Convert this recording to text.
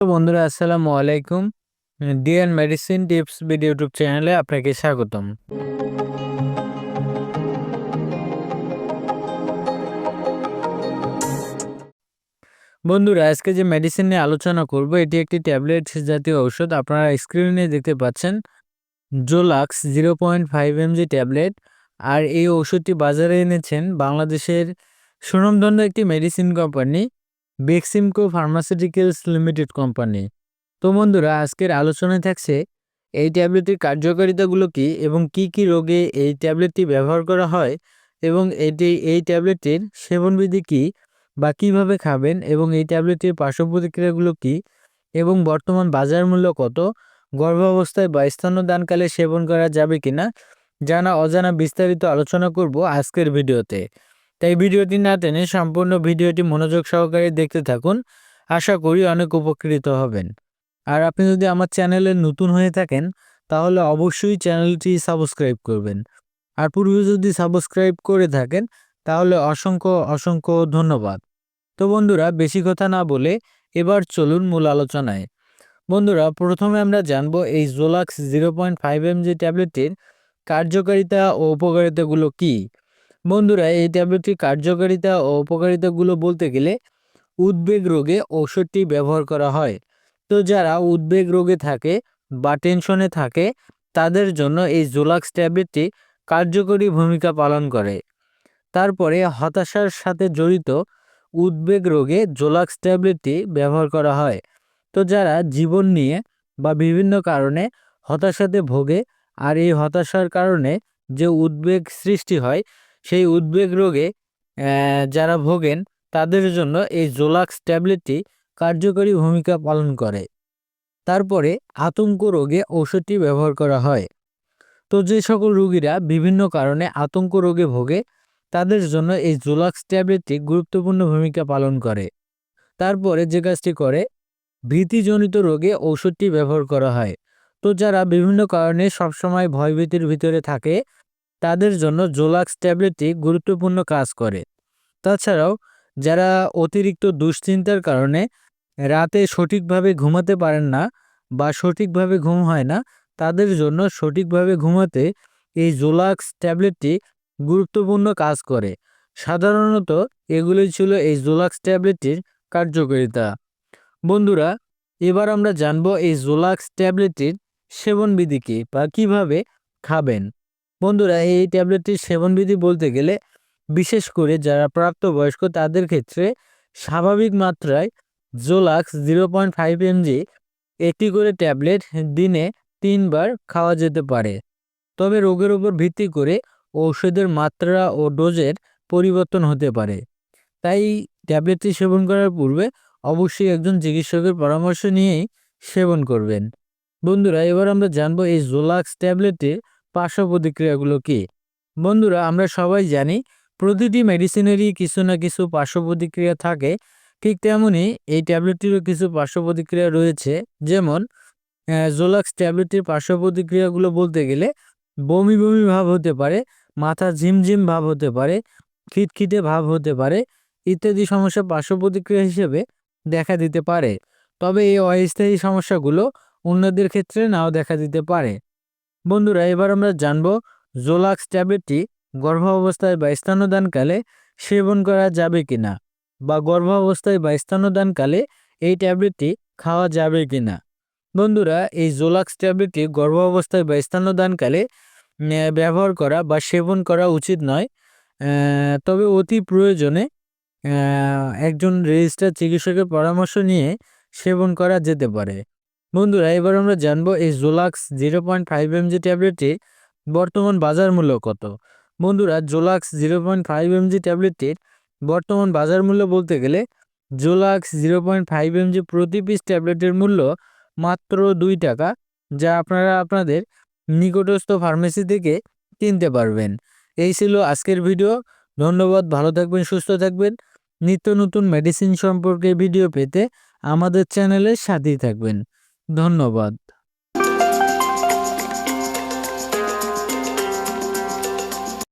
তো বন্ধুরা আসসালামু আলাইকুম। DN medicine tips video YouTube চ্যানেলে আপনাকে স্বাগতম। বন্ধুরা আজকে যে মেডিসিন নিয়ে আলোচনা করব এটি একটি ট্যাবলেট জাতীয় ঔষধ। আপনারা স্ক্রিনে দেখতে পাচ্ছেন জোলাক্স 0.5 mg ট্যাবলেট। আর এই ওষুধটি বাজারে এনেছেন বাংলাদেশের সুনামধন্য একটি medicine company Beximco pharmaceuticals limited company. তো বন্ধুরা আজকের আলোচনায় থাকছে এই ট্যাবলেটটির কার্যকারিতাগুলো কী এবং কি কি রোগে এই ট্যাবলেটটি ব্যবহার করা হয় এবং এই ট্যাবলেটটির সেবনবিধি কী বা কিভাবে খাবেন এবং এই ট্যাবলেটটির পার্শ্ব প্রতিক্রিয়াগুলো কী এবং বর্তমান বাজার মূল্য কত, গর্ভাবস্থায় বা স্তন্যদানকালে সেবন করা যাবে কিনা, জানা অজানা বিস্তারিত আলোচনা করব আজকের ভিডিওতে। তাই ভিডিওটি না টেনে সম্পূর্ণ ভিডিওটি মনোযোগ সহকারে দেখতে থাকুন। আশা করি অনেক উপকৃত হবেন। আর আপনি যদি আমার চ্যানেলে নতুন হয়ে থাকেন তাহলে অবশ্যই চ্যানেলটি সাবস্ক্রাইব করবেন। আর পূর্বে যদি সাবস্ক্রাইব করে থাকেন তাহলে অসংখ্য অসংখ্য ধন্যবাদ। তো বন্ধুরা বেশি কথা না বলে এবার চলুন মূল আলোচনায়। বন্ধুরা প্রথমে আমরা জানব এই জোলাক্স 0.5 mg ট্যাবলেটটির কার্যকারিতা ও উপকারিতাগুলো কী। বন্ধুরা এই ট্যাবলেটটির কার্যকারিতা ও উপকারিতাগুলো বলতে গেলে উদ্বেগ রোগে ঔষধটি ব্যবহার করা হয়। তো যারা উদ্বেগ রোগে থাকে বা টেনশনে থাকে তাদের জন্য এই জোলাক্স ট্যাবলেটটি কার্যকরী ভূমিকা পালন করে। তারপরে হতাশার সাথে জড়িত উদ্বেগ রোগে জোলাক্স ট্যাবলেটটি ব্যবহার করা হয়। তো যারা জীবন নিয়ে বা বিভিন্ন কারণে হতাশাতে ভোগে আর এই হতাশার কারণে যে উদ্বেগ সৃষ্টি হয় সেই উদ্বেগ রোগে যারা ভোগেন তাদের জন্য এই জোলাক্স ট্যাবলেটটি কার্যকরী ভূমিকা পালন করে। তারপরে আতঙ্ক রোগে ঔষধটি ব্যবহার করা হয়। তো যে সকল রোগীরা বিভিন্ন কারণে আতঙ্ক রোগে ভোগে তাদের জন্য এই জোলাক্স ট্যাবলেটটি গুরুত্বপূর্ণ ভূমিকা পালন করে। তারপরে যে কাজটি করে ভীতিজনিত রোগে ঔষধটি ব্যবহার করা হয়। তো যারা বিভিন্ন কারণে সবসময় ভয়ভীতির ভিতরে থাকে তাদের জন্য জোলাক্স ট্যাবলেটটি গুরুত্বপূর্ণ কাজ করে। তাছাড়াও যারা অতিরিক্ত দুশ্চিন্তার কারণে রাতে সঠিকভাবে ঘুমাতে পারেন না বা সঠিকভাবে ঘুম হয় না তাদের জন্য সঠিকভাবে ঘুমাতে এই জোলাক্স ট্যাবলেটটি গুরুত্বপূর্ণ কাজ করে। সাধারণত এগুলোই ছিল এই জোলাক্স ট্যাবলেটটির কার্যকারিতা। বন্ধুরা এবার আমরা জানব এই জোলাক্স ট্যাবলেটটির সেবনবিধি কী বা কিভাবে খাবেন। বন্ধুরা এই ট্যাবলেটটির সেবনবিধি বলতে গেলে বিশেষ করে যারা প্রাপ্তবয়স্ক তাদের ক্ষেত্রে স্বাভাবিক মাত্রায় জোলাক্স 0.5 mg একটি করে ট্যাবলেট দিনে 3 বার খাওয়া যেতে পারে। তবে রোগের উপর ভিত্তি করে ঔষধের মাত্রা ও ডোজের পরিবর্তন হতে পারে। তাই ট্যাবলেটটি সেবন করার পূর্বে অবশ্যই একজন চিকিৎসকের পরামর্শ নিয়েই সেবন করবেন। বন্ধুরা এবার আমরা জানবো এই জোলাক্স ট্যাবলেটের পার্শ্ব প্রতিক্রিয়াগুলো কী। বন্ধুরা আমরা সবাই জানি প্রতিটি মেডিসিনেরই কিছু না কিছু পার্শ্ব প্রতিক্রিয়া থাকে। ঠিক তেমনই এই ট্যাবলেটটিরও কিছু পার্শ্ব প্রতিক্রিয়া রয়েছে। যেমন জোলাক্স ট্যাবলেটটির পার্শ্ব প্রতিক্রিয়াগুলো বলতে গেলে বমি বমি ভাব হতে পারে, মাথা ঝিমঝিম ভাব হতে পারে, খিটখিটে ভাব হতে পারে ইত্যাদি সমস্যা পার্শ্ব প্রতিক্রিয়া হিসেবে দেখা দিতে পারে। তবে এই অস্থায়ী সমস্যাগুলো অন্যদের ক্ষেত্রে নাও দেখা দিতে পারে। বন্ধুরা এবার আমরা জানব জোলাক্স ট্যাবলেটটি গর্ভাবস্থায় বা স্তন্যদানকালে সেবন করা যাবে কিনা বা গর্ভাবস্থায় বা স্তন্যদানকালে এই ট্যাবলেটটি খাওয়া যাবে কিনা। বন্ধুরা এই জোলাক্স ট্যাবলেটটি গর্ভাবস্থায় বা স্তন্যদানকালে ব্যবহার করা বা সেবন করা উচিত নয়। তবে অতি প্রয়োজনে একজন রেজিস্টার্ড চিকিৎসকের পরামর্শ নিয়ে সেবন করা যেতে পারে। বন্ধুরা এবার আমরা জানবো এই জোলাক্স 0.5 mg ট্যাবলেটটির বর্তমান বাজার মূল্য কত। বন্ধুরা জোলাক্স 0.5 mg ট্যাবলেটটির বর্তমান বাজার মূল্য বলতে গেলে জোলাক্স 0.5 mg প্রতি পিস ট্যাবলেটের মূল্য মাত্র 2 টাকা, যা আপনারা আপনাদের নিকটস্থ ফার্মেসি থেকে কিনতে পারবেন। এই ছিল আজকের ভিডিও। ধন্যবাদ, ভালো থাকবেন, সুস্থ থাকবেন। নিত্য নতুন মেডিসিন সম্পর্কে ভিডিও পেতে আমাদের চ্যানেলের সাথেই থাকবেন। ধন্যবাদ।